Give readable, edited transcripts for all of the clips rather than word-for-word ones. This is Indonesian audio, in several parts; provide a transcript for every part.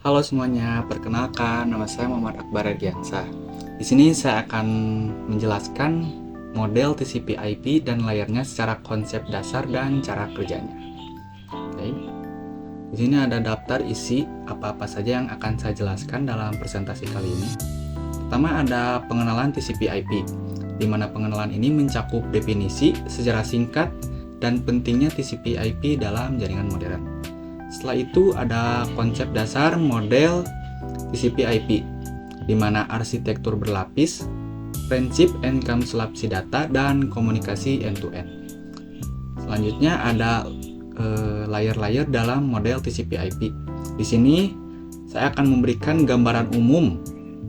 Halo semuanya, perkenalkan nama saya Muhammad Akbar Ardiansa. Di sini saya akan menjelaskan model TCP/IP dan layarnya secara konsep dasar dan cara kerjanya. Oke. Di sini ada daftar isi apa-apa saja yang akan saya jelaskan dalam presentasi kali ini. Pertama ada pengenalan TCP/IP, di mana pengenalan ini mencakup definisi, sejarah singkat, dan pentingnya TCP/IP dalam jaringan modern. Setelah itu ada konsep dasar model TCP/IP, di mana arsitektur berlapis, prinsip enkapsulasi data, dan komunikasi end-to-end. Selanjutnya ada layer-layer dalam model TCP/IP. Di sini saya akan memberikan gambaran umum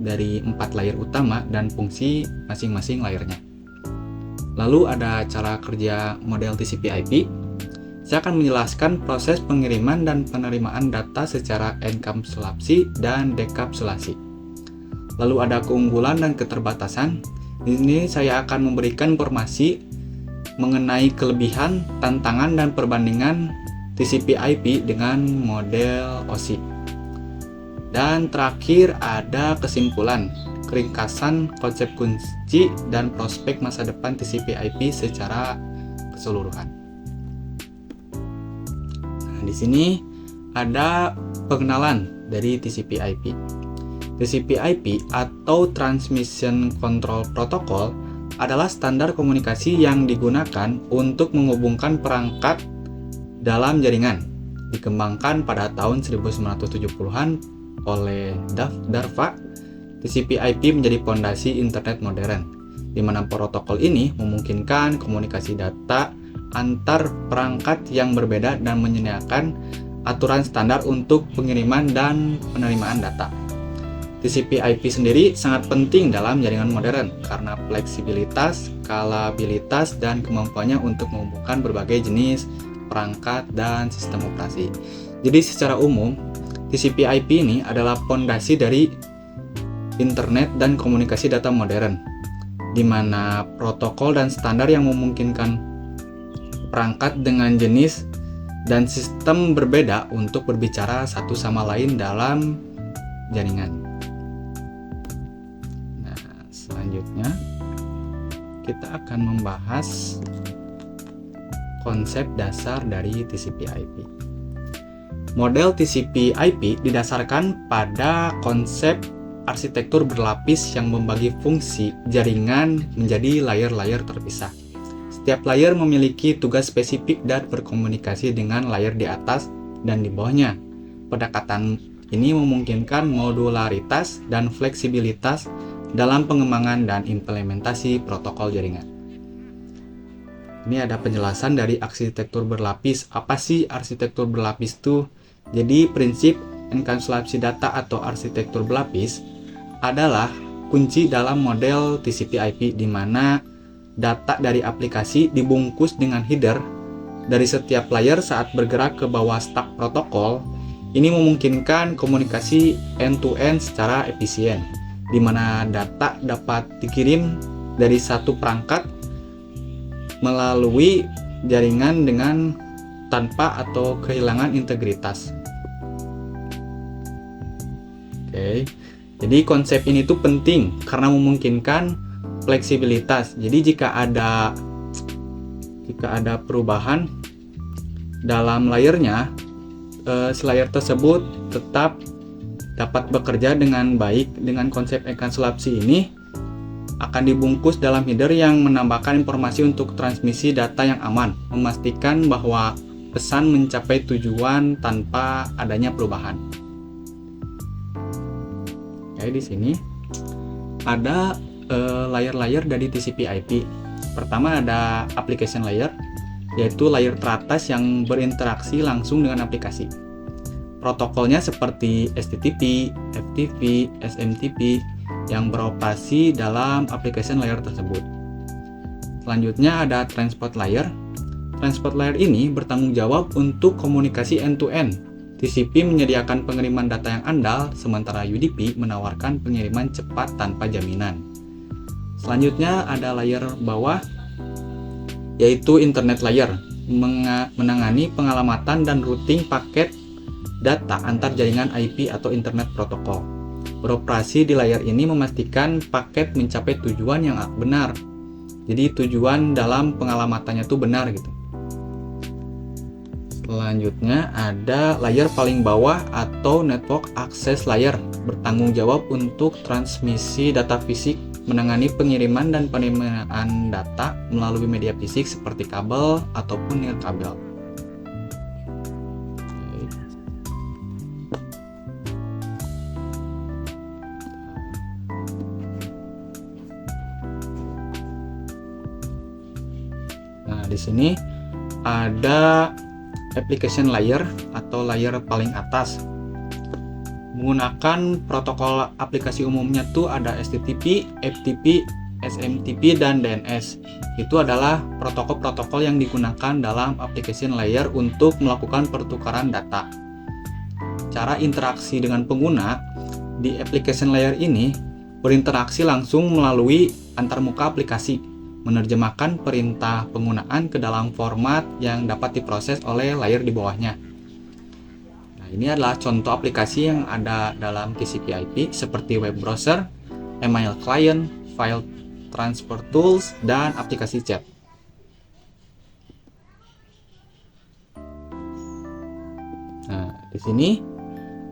dari 4 layer utama dan fungsi masing-masing layernya. Lalu ada cara kerja model TCP/IP. Saya akan menjelaskan proses pengiriman dan penerimaan data secara enkapsulasi dan dekapsulasi. Lalu ada keunggulan dan keterbatasan. Di sini saya akan memberikan informasi mengenai kelebihan, tantangan, dan perbandingan TCP/IP dengan model OSI. Dan terakhir ada kesimpulan, keringkasan konsep kunci dan prospek masa depan TCP/IP secara keseluruhan. Di sini ada pengenalan dari TCP/IP. TCP/IP atau Transmission Control Protocol adalah standar komunikasi yang digunakan untuk menghubungkan perangkat dalam jaringan. Dikembangkan pada tahun 1970-an oleh DARPA, TCP/IP menjadi fondasi internet modern, di mana protokol ini memungkinkan komunikasi data antar perangkat yang berbeda dan menyediakan aturan standar untuk pengiriman dan penerimaan data. TCP/IP sendiri sangat penting dalam jaringan modern karena fleksibilitas, skalabilitas, dan kemampuannya untuk menghubungkan berbagai jenis perangkat dan sistem operasi. Jadi secara umum, TCP/IP ini adalah fondasi dari internet dan komunikasi data modern, di mana protokol dan standar yang memungkinkan perangkat dengan jenis dan sistem berbeda untuk berbicara satu sama lain dalam jaringan. Nah, selanjutnya kita akan membahas konsep dasar dari TCP/IP. Model TCP/IP didasarkan pada konsep arsitektur berlapis yang membagi fungsi jaringan menjadi layer-layer terpisah. Setiap layer memiliki tugas spesifik dan berkomunikasi dengan layer di atas dan di bawahnya. Pendekatan ini memungkinkan modularitas dan fleksibilitas dalam pengembangan dan implementasi protokol jaringan. Ini ada penjelasan dari arsitektur berlapis. Apa sih arsitektur berlapis itu? Jadi prinsip enkapsulasi data atau arsitektur berlapis adalah kunci dalam model TCP/IP, di mana data dari aplikasi dibungkus dengan header dari setiap layer saat bergerak ke bawah stack protokol. Ini memungkinkan komunikasi end-to-end secara efisien, di mana data dapat dikirim dari satu perangkat melalui jaringan dengan tanpa atau kehilangan integritas. Oke, jadi konsep ini tuh penting karena memungkinkan fleksibilitas. Jadi jika ada perubahan dalam layernya, layer tersebut tetap dapat bekerja dengan baik. Dengan konsep enkapsulasi ini akan dibungkus dalam header yang menambahkan informasi untuk transmisi data yang aman, memastikan bahwa pesan mencapai tujuan tanpa adanya perubahan. Oke, di sini ada layer-layer dari TCP/IP. Pertama ada application layer, yaitu layer teratas yang berinteraksi langsung dengan aplikasi. Protokolnya seperti HTTP, FTP, SMTP yang beroperasi dalam application layer tersebut. Selanjutnya ada transport layer. Transport layer ini bertanggung jawab untuk komunikasi end-to-end. TCP menyediakan pengiriman data yang andal, sementara UDP menawarkan pengiriman cepat tanpa jaminan. Selanjutnya ada layer bawah, yaitu internet layer, menangani pengalamatan dan routing paket data antar jaringan IP atau Internet Protocol. Beroperasi di layar ini memastikan paket mencapai tujuan yang benar. Jadi tujuan dalam pengalamatannya itu benar gitu. Selanjutnya ada layer paling bawah atau Network Access Layer, bertanggung jawab untuk transmisi data fisik, menangani pengiriman dan penerimaan data melalui media fisik seperti kabel ataupun nirkabel. Nah, di sini ada application layer atau layer paling atas. Menggunakan protokol aplikasi umumnya tuh ada HTTP, FTP, SMTP, dan DNS. Itu adalah protokol-protokol yang digunakan dalam application layer untuk melakukan pertukaran data. Cara interaksi dengan pengguna di application layer ini berinteraksi langsung melalui antarmuka aplikasi, menerjemahkan perintah penggunaan ke dalam format yang dapat diproses oleh layer di bawahnya. Nah, ini adalah contoh aplikasi yang ada dalam TCP/IP seperti web browser, email client, file transfer tools, dan aplikasi chat. Nah, di sini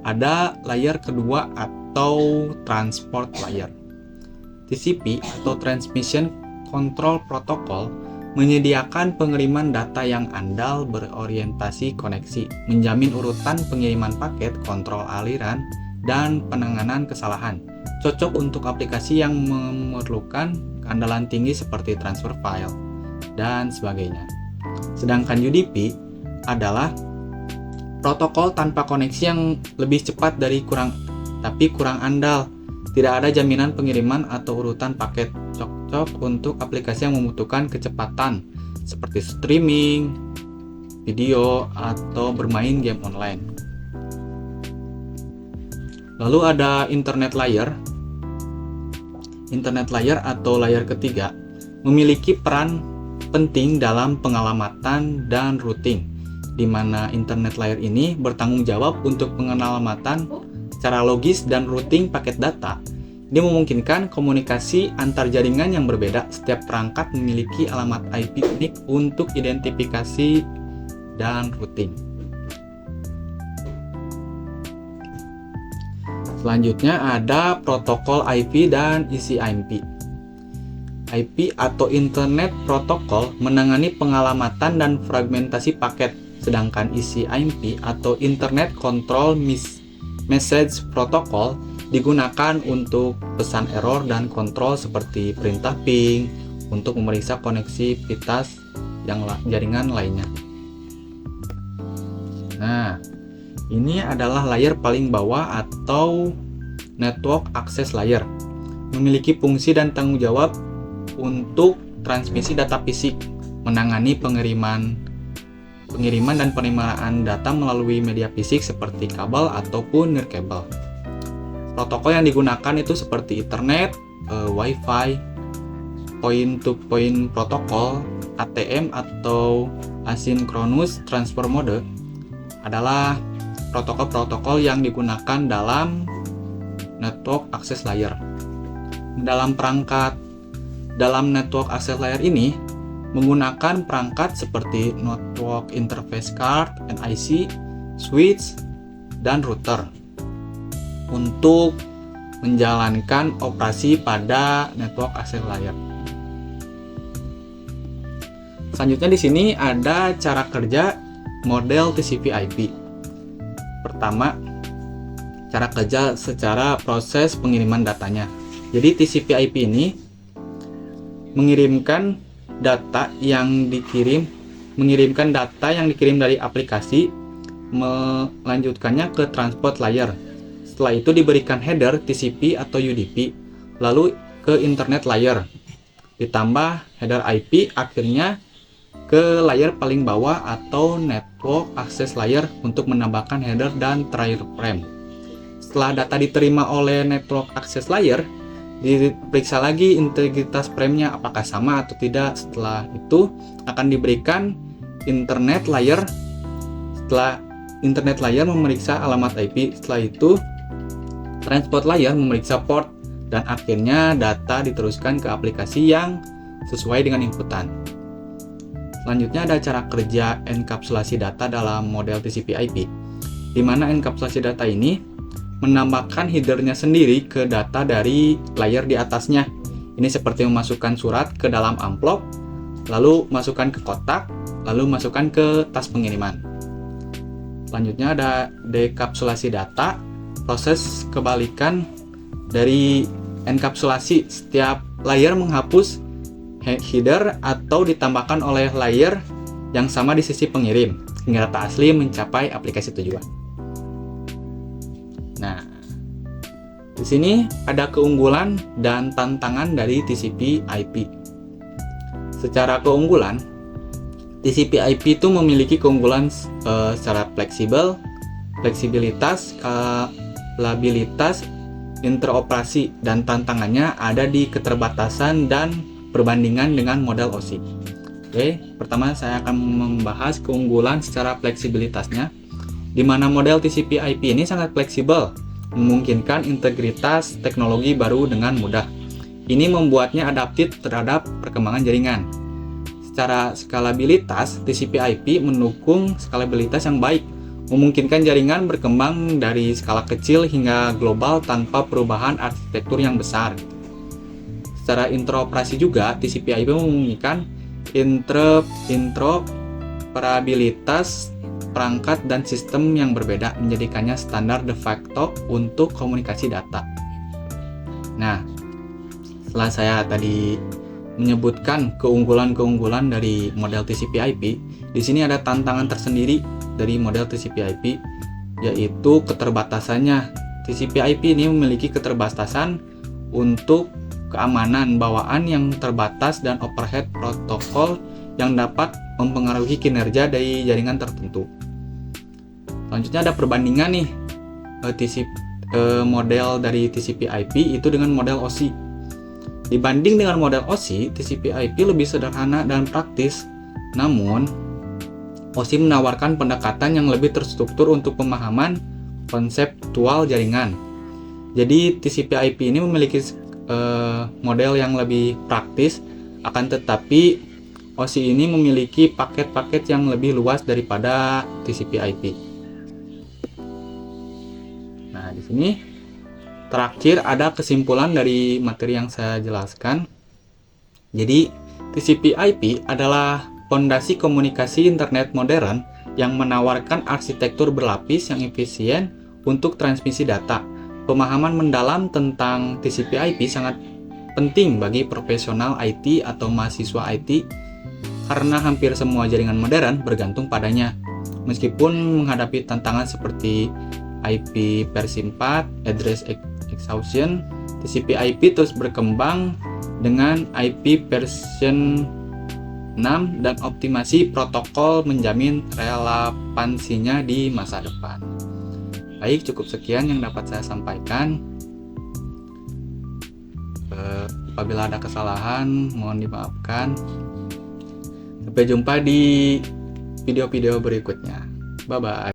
ada layer kedua atau transport layer. TCP atau Transmission Control Protocol menyediakan pengiriman data yang andal berorientasi koneksi, menjamin urutan pengiriman paket, kontrol aliran, dan penanganan kesalahan. Cocok untuk aplikasi yang memerlukan keandalan tinggi seperti transfer file dan sebagainya. Sedangkan UDP adalah protokol tanpa koneksi yang lebih cepat tapi kurang andal. Tidak ada jaminan pengiriman atau urutan paket, cocok untuk aplikasi yang membutuhkan kecepatan seperti streaming, video, atau bermain game online. Lalu ada internet layer. Internet layer atau layer ketiga memiliki peran penting dalam pengalamatan dan routing, di mana internet layer ini bertanggung jawab untuk pengalamatan secara logis dan routing paket data. Dia memungkinkan komunikasi antar jaringan yang berbeda. Setiap perangkat memiliki alamat IP unik untuk identifikasi dan routing. Selanjutnya ada protokol IP dan ECIMP. IP atau Internet Protocol menangani pengalamatan dan fragmentasi paket, sedangkan ECIMP atau Internet Control Message Protocol digunakan untuk pesan error dan kontrol seperti perintah ping untuk memeriksa koneksivitas jaringan lainnya. Nah, ini adalah layer paling bawah atau Network Access Layer. Memiliki fungsi dan tanggung jawab untuk transmisi data fisik, menangani pengiriman dan penerimaan data melalui media fisik seperti kabel ataupun nirkabel. Protokol yang digunakan itu seperti Ethernet, Wi-Fi, Point-to-Point Protocol, ATM atau Asynchronous Transfer Mode adalah protokol-protokol yang digunakan dalam Network Access Layer. Dalam Network Access Layer ini menggunakan perangkat seperti Network Interface Card, NIC, switch, dan router untuk menjalankan operasi pada Network Access Layer. Selanjutnya di sini ada cara kerja model TCP/IP. Pertama, cara kerja secara proses pengiriman datanya. Jadi TCP/IP ini mengirimkan data yang dikirim dari aplikasi, melanjutkannya ke transport layer. Setelah itu diberikan header TCP atau UDP, lalu ke internet layer, ditambah header IP, akhirnya ke layer paling bawah atau Network Access Layer untuk menambahkan header dan terakhir frame. Setelah data diterima oleh Network Access Layer, diperiksa lagi integritas frame-nya apakah sama atau tidak. Setelah itu akan diberikan internet layer. Setelah internet layer memeriksa alamat IP. Setelah itu, transport layer memeriksa port, dan akhirnya data diteruskan ke aplikasi yang sesuai dengan inputan. Selanjutnya ada cara kerja enkapsulasi data dalam model TCP/IP, di mana enkapsulasi data ini menambahkan headernya sendiri ke data dari layer di atasnya. Ini seperti memasukkan surat ke dalam amplop, lalu masukkan ke kotak, lalu masukkan ke tas pengiriman. Selanjutnya ada dekapsulasi data, proses kebalikan dari enkapsulasi. Setiap layer menghapus header atau ditambahkan oleh layer yang sama di sisi pengirim, hingga data asli mencapai aplikasi tujuan. Nah, di sini ada keunggulan dan tantangan dari TCP/IP. Secara keunggulan, TCP/IP itu memiliki keunggulan secara fleksibilitas, skalabilitas, interoperasi, dan tantangannya ada di keterbatasan dan perbandingan dengan model OSI. Oke, pertama saya akan membahas keunggulan secara fleksibilitasnya, di mana model TCP/IP ini sangat fleksibel, memungkinkan integritas teknologi baru dengan mudah. Ini membuatnya adaptif terhadap perkembangan jaringan. Secara skalabilitas, TCP/IP mendukung skalabilitas yang baik, memungkinkan jaringan berkembang dari skala kecil hingga global tanpa perubahan arsitektur yang besar. Secara interoperasi juga, TCP/IP memungkinkan interoperabilitas perangkat dan sistem yang berbeda, menjadikannya standar de facto untuk komunikasi data. Nah, setelah saya tadi menyebutkan keunggulan-keunggulan dari model TCP/IP, di sini ada tantangan tersendiri dari model TCP/IP, yaitu keterbatasannya. TCP/IP ini memiliki keterbatasan untuk keamanan bawaan yang terbatas dan overhead protokol yang dapat mempengaruhi kinerja dari jaringan tertentu. Selanjutnya ada perbandingan nih, model dari TCP/IP itu dengan model OSI. Dibanding dengan model OSI, TCP/IP lebih sederhana dan praktis. Namun, OSI menawarkan pendekatan yang lebih terstruktur untuk pemahaman konseptual jaringan. Jadi, TCP/IP ini memiliki model yang lebih praktis, akan tetapi OSI ini memiliki paket-paket yang lebih luas daripada TCP/IP. Nah, di sini terakhir ada kesimpulan dari materi yang saya jelaskan. Jadi, TCP/IP adalah fondasi komunikasi internet modern yang menawarkan arsitektur berlapis yang efisien untuk transmisi data. Pemahaman mendalam tentang TCP/IP sangat penting bagi profesional IT atau mahasiswa IT karena hampir semua jaringan modern bergantung padanya. Meskipun menghadapi tantangan seperti IP versi 4, address exhaustion, TCP/IP terus berkembang dengan IP version 6 dan optimasi protokol menjamin relevansinya di masa depan. Baik, cukup sekian yang dapat saya sampaikan. Apabila ada kesalahan, mohon dimaafkan. Sampai jumpa di video-video berikutnya. Bye-bye.